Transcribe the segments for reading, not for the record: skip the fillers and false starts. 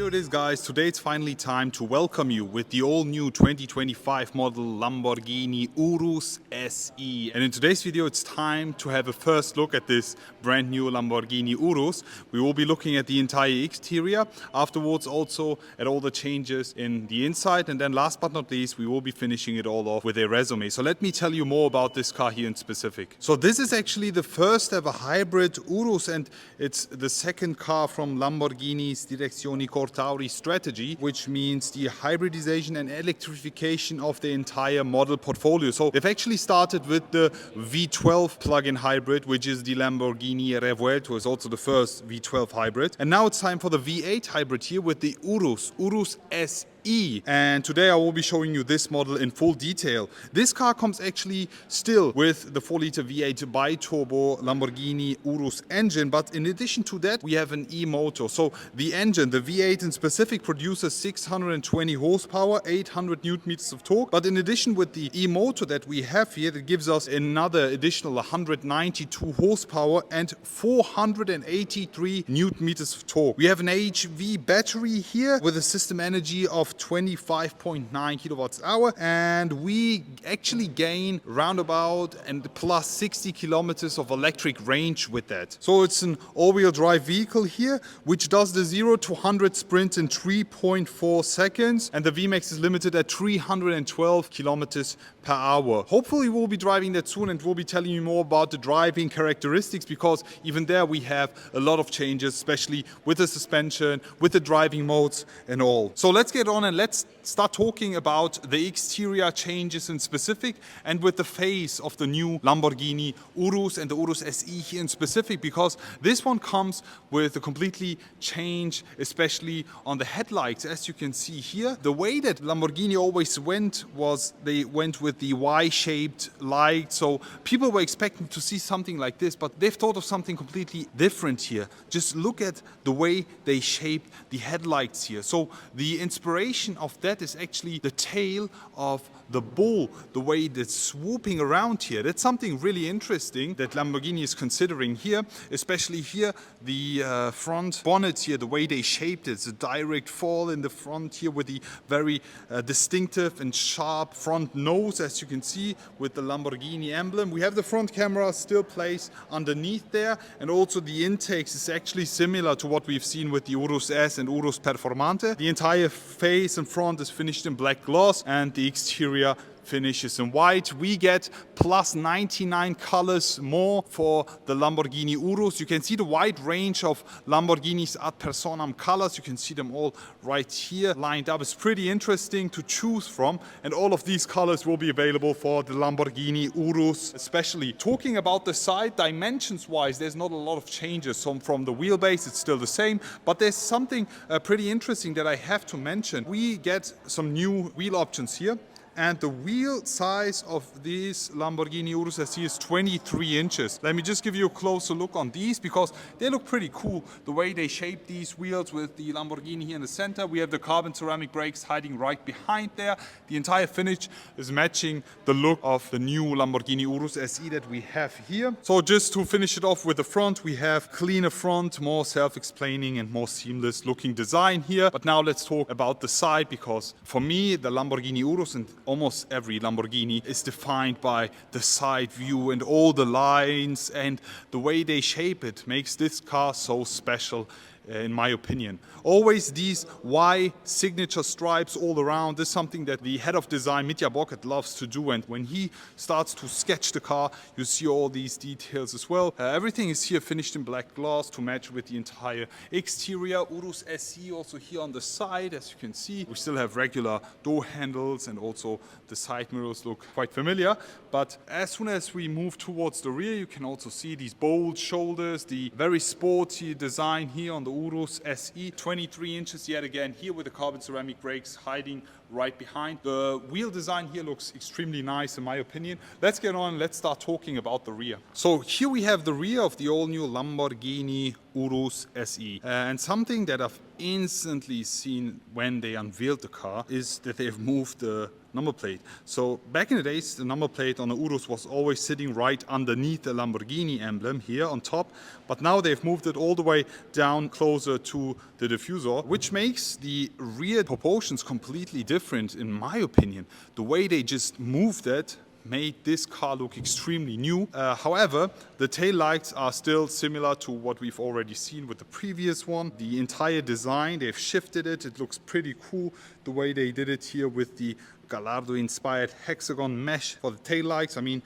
here it is, guys. Today it's finally time to welcome you with the all-new 2025 model Lamborghini Urus SE. And in today's video it's time to have a first look at this brand new Lamborghini Urus. We will be looking at the entire exterior, afterwards also at all the changes in the inside, and then last but not least we will be finishing it all off with a resume. So let me tell you more about this car here in specific. So this is actually the first ever hybrid Urus, and it's the second car from Lamborghini's Direzioni Cortauri strategy, which means the hybridization and electrification of the entire model portfolio. So they've actually started with the V12 plug-in hybrid, which is the Lamborghini Revuelto, is also the first V12 hybrid. And now it's time for the V8 hybrid here with the Urus SE. And today I will be showing you this model in full detail. This car comes actually still with the 4-liter V8 bi-turbo Lamborghini Urus engine, but in addition to that we have an e-motor. So the engine, the V8 in specific, produces 620 horsepower, 800 newton meters of torque, but in addition with the e-motor that we have here, that gives us another additional 192 horsepower and 483 newton meters of torque. We have an HV battery here with a system energy of 25.9 kilowatts hour, and we actually gain roundabout and plus 60 kilometers of electric range with that. So it's an all-wheel drive vehicle here, which does the 0 to 100 sprint in 3.4 seconds, and the VMAX is limited at 312 kilometers per hour. Hopefully we'll be driving that soon, and we'll be telling you more about the driving characteristics, because even there we have a lot of changes, especially with the suspension, with the driving modes and all. So let's get on and let's start talking about the exterior changes in specific, and with the face of the new Lamborghini Urus and the Urus SE here in specific, because this one comes with a completely change, especially on the headlights. As you can see here, the way that Lamborghini always went was they went with the Y-shaped light, so people were expecting to see something like this, but they've thought of something completely different here. Just look at the way they shaped the headlights here. So the inspiration of that is actually the tail of the bull, the way that's swooping around here. That's something really interesting that Lamborghini is considering here, especially here the front bonnet here, the way they shaped it. It's a direct fall in the front here with the very distinctive and sharp front nose, as you can see, with the Lamborghini emblem. We have the front camera still placed underneath there, and also the intakes is actually similar to what we've seen with the Urus S and Urus Performante. The entire face and front is finished in black gloss, and the exterior finishes in white. We get plus 99 colors more for the Lamborghini Urus. You can see the wide range of Lamborghini's ad personam colors. You can see them all right here lined up. It's pretty interesting to choose from, and all of these colors will be available for the Lamborghini Urus. Especially talking about the side dimensions wise, there's not a lot of changes. So from the wheelbase it's still the same, but there's something pretty interesting that I have to mention. We get some new wheel options here, and the wheel size of this Lamborghini Urus SE is 23 inches. Let me just give you a closer look on these, because they look pretty cool. The way they shape these wheels with the Lamborghini here in the center. We have the carbon ceramic brakes hiding right behind there. The entire finish is matching the look of the new Lamborghini Urus SE that we have here. So just to finish it off with the front, we have cleaner front, more self-explaining and more seamless looking design here. But now let's talk about the side, because for me the Lamborghini Urus and almost every Lamborghini is defined by the side view, and all the lines and the way they shape it makes this car so special, in my opinion. Always these Y signature stripes all around. This is something that the head of design, Mitja Bockert, loves to do, and when he starts to sketch the car, you see all these details as well. Everything is here finished in black gloss to match with the entire exterior. Urus SE also here on the side, as you can see. We still have regular door handles, and also the side mirrors look quite familiar. But as soon as we move towards the rear, you can also see these bold shoulders, the very sporty design here on the Urus SE. 23 inches yet again here with the carbon ceramic brakes hiding right behind. The wheel design here looks extremely nice in my opinion. Let's get on, let's start talking about the rear. So here we have the rear of the all new Lamborghini Urus SE. And something that I've instantly seen when they unveiled the car is that they've moved the number plate. So back in the days, the number plate on the Urus was always sitting right underneath the Lamborghini emblem here on top, but now they've moved it all the way down closer to the diffuser, which makes the rear proportions completely different in my opinion. The way they just moved it made this car look extremely new. However, the tail lights are still similar to what we've already seen with the previous one. The entire design, they've shifted it. It looks pretty cool the way they did it here with the Gallardo-inspired hexagon mesh for the tail lights. I mean,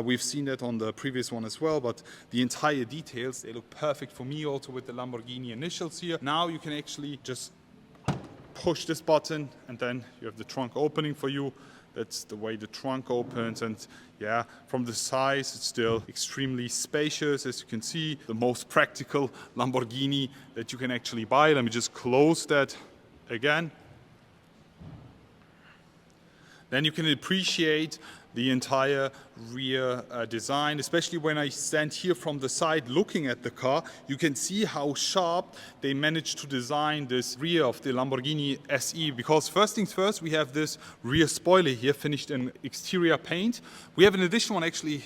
we've seen that on the previous one as well, but the entire details, they look perfect for me also with the Lamborghini initials here. Now you can actually just push this button and then you have the trunk opening for you. That's the way the trunk opens, and yeah, from the size it's still extremely spacious. As you can see, the most practical Lamborghini that you can actually buy. Let me just close that again. Then you can appreciate the entire rear design, especially when I stand here from the side looking at the car. You can see how sharp they managed to design this rear of the Lamborghini SE, because first things first, we have this rear spoiler here finished in exterior paint. We have an additional one actually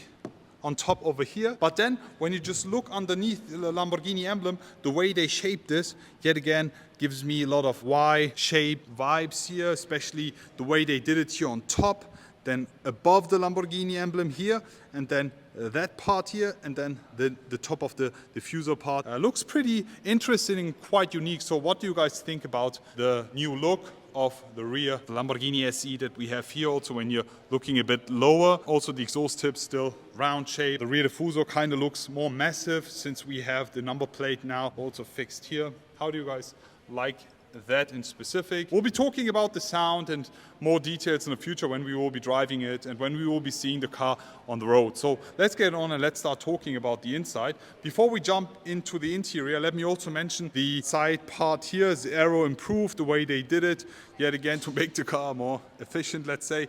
on top over here, but then when you just look underneath the Lamborghini emblem, the way they shaped this yet again gives me a lot of Y-shaped vibes here, especially the way they did it here on top, then above the Lamborghini emblem here, and then that part here, and then the top of the diffuser part. Looks pretty interesting and quite unique. So what do you guys think about the new look of the rear, the Lamborghini SE that we have here? Also when you're looking a bit lower, also the exhaust tip still round shape. The rear diffuser kind of looks more massive since we have the number plate now also fixed here. How do you guys like that in specific? We'll be talking about the sound and more details in the future when we will be driving it and when we will be seeing the car on the road. So let's get on and let's start talking about the inside. Before we jump into the interior, let me also mention the side part here is aero improved, the way they did it yet again to make the car more efficient, let's say.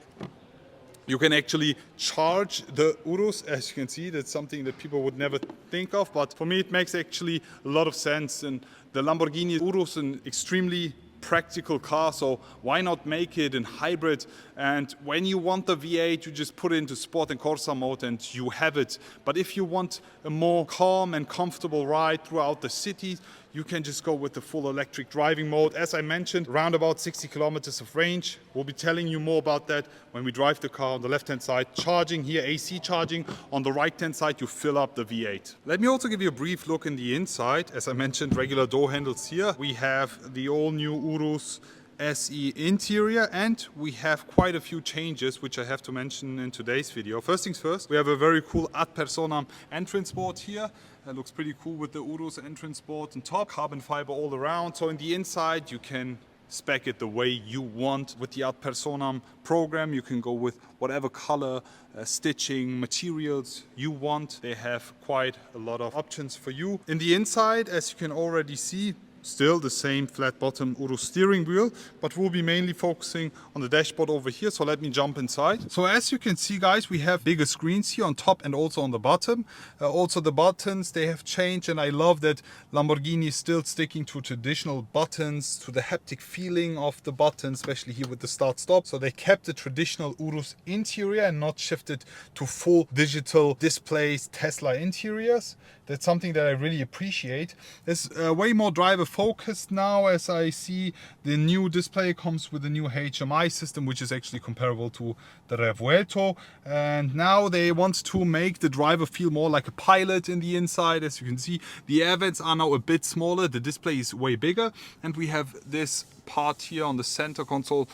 You can actually charge the Urus, as you can see. That's something that people would never think of, but for me it makes actually a lot of sense. And the Lamborghini Urus is an extremely practical car, so why not make it in hybrid? And when you want the V8, you just put it into Sport and Corsa mode and you have it. But if you want a more calm and comfortable ride throughout the city, you can just go with the full electric driving mode. As I mentioned, around about 60 kilometers of range. We'll be telling you more about that when we drive the car. On the left-hand side, charging here, AC charging. On the right-hand side, you fill up the V8. Let me also give you a brief look in the inside. As I mentioned, regular door handles here. We have the all-new Urus SE interior, and we have quite a few changes which I have to mention in today's video. First things first, we have a very cool ad personam entrance board here. That looks pretty cool with the Urus entrance board on top, carbon fiber all around. So in the inside you can spec it the way you want. With the ad personam program you can go with whatever color, stitching, materials you want. They have quite a lot of options for you. In the inside, as you can already see, still the same flat bottom Urus steering wheel, but we'll be mainly focusing on the dashboard over here. So let me jump inside. So as you can see guys, we have bigger screens here on top and also on the bottom. Also the buttons, they have changed, and I love that Lamborghini is still sticking to traditional buttons, to the haptic feeling of the button, especially here with the start stop. So they kept the traditional Urus interior and not shifted to full digital displays, Tesla interiors. That's something that I really appreciate. It's way more driver focused now, as I see the new display comes with a new HMI system, which is actually comparable to the Revuelto. And now they want to make the driver feel more like a pilot in the inside. As you can see, the air vents are now a bit smaller, the display is way bigger, and we have this part here on the center console,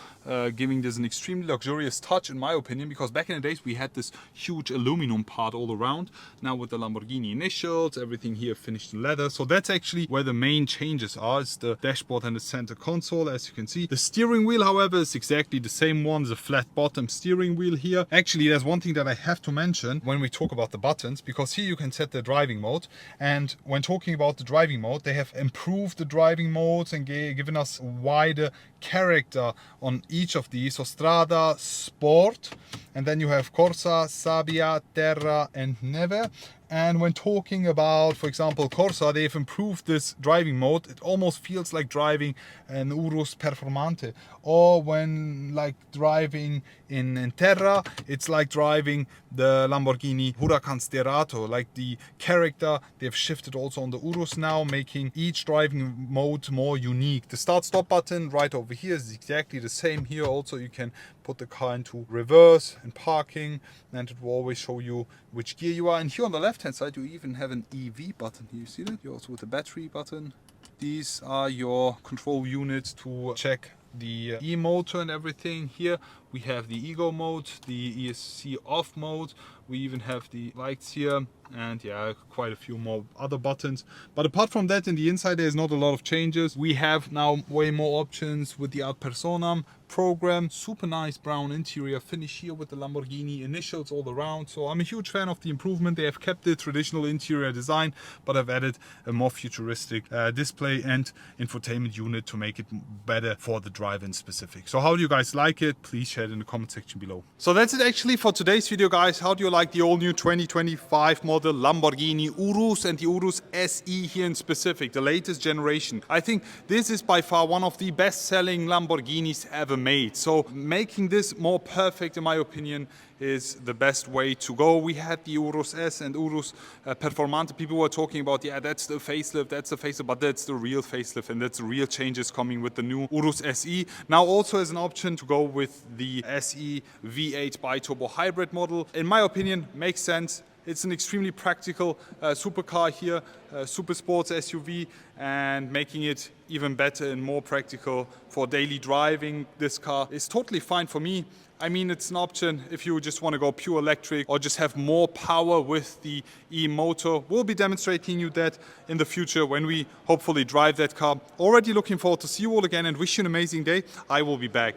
giving this an extremely luxurious touch in my opinion, because back in the days we had this huge aluminum part all around. Now with the Lamborghini initials, everything here finished in leather. So that's actually where the main changes are, is the dashboard and the center console. As you can see, the steering wheel however is exactly the same one, the flat bottom steering wheel here. Actually, there's one thing that I have to mention when we talk about the buttons, because here you can set the driving mode, and when talking about the driving mode, they have improved the driving modes and given us wide the character on each of these. So Strada, Sport, and then you have Corsa, Sabia, Terra and Neve. And when talking about, for example, Corsa, they've improved this driving mode. It almost feels like driving an Urus Performante. Or when like driving in Terra, it's like driving the Lamborghini Huracan Sterato. Like the character, they've shifted also on the Urus now, making each driving mode more unique. The start-stop button right over here is exactly the same here. Also, you can put the car into reverse and parking, and it will always show you which gear you are. And here on the left hand side, you even have an EV button. You see that? You also with the battery button. These are your control units to check the e-motor and everything. Here we have the Ego mode, the ESC off mode. We even have the lights here, and yeah, quite a few more other buttons. But apart from that, in the inside there's not a lot of changes. We have now way more options with the Ad Personam program. Super nice brown interior finish here with the Lamborghini initials all around. So I'm a huge fan of the improvement. They have kept the traditional interior design, but have added a more futuristic display and infotainment unit to make it better for the driver in specific. So how do you guys like it? Please share it in the comment section below. So that's it actually for today's video, guys. How do you like the all new 2025 model Lamborghini Urus and the Urus SE here in specific, the latest generation? I think this is by far one of the best selling Lamborghinis ever made. So making this more perfect, in my opinion, is the best way to go. We had the Urus S and Urus Performante. People were talking about, yeah, that's the facelift, but that's the real facelift, and that's the real changes coming with the new Urus SE. Now also as an option to go with the SE V8 bi-turbo hybrid model. In my opinion, makes sense. It's an extremely practical supercar here, super sports SUV, and making it even better and more practical for daily driving. This car is totally fine for me. I mean, it's an option if you just want to go pure electric or just have more power with the e-motor. We'll be demonstrating you that in the future when we hopefully drive that car. Already looking forward to see you all again and wish you an amazing day. I will be back.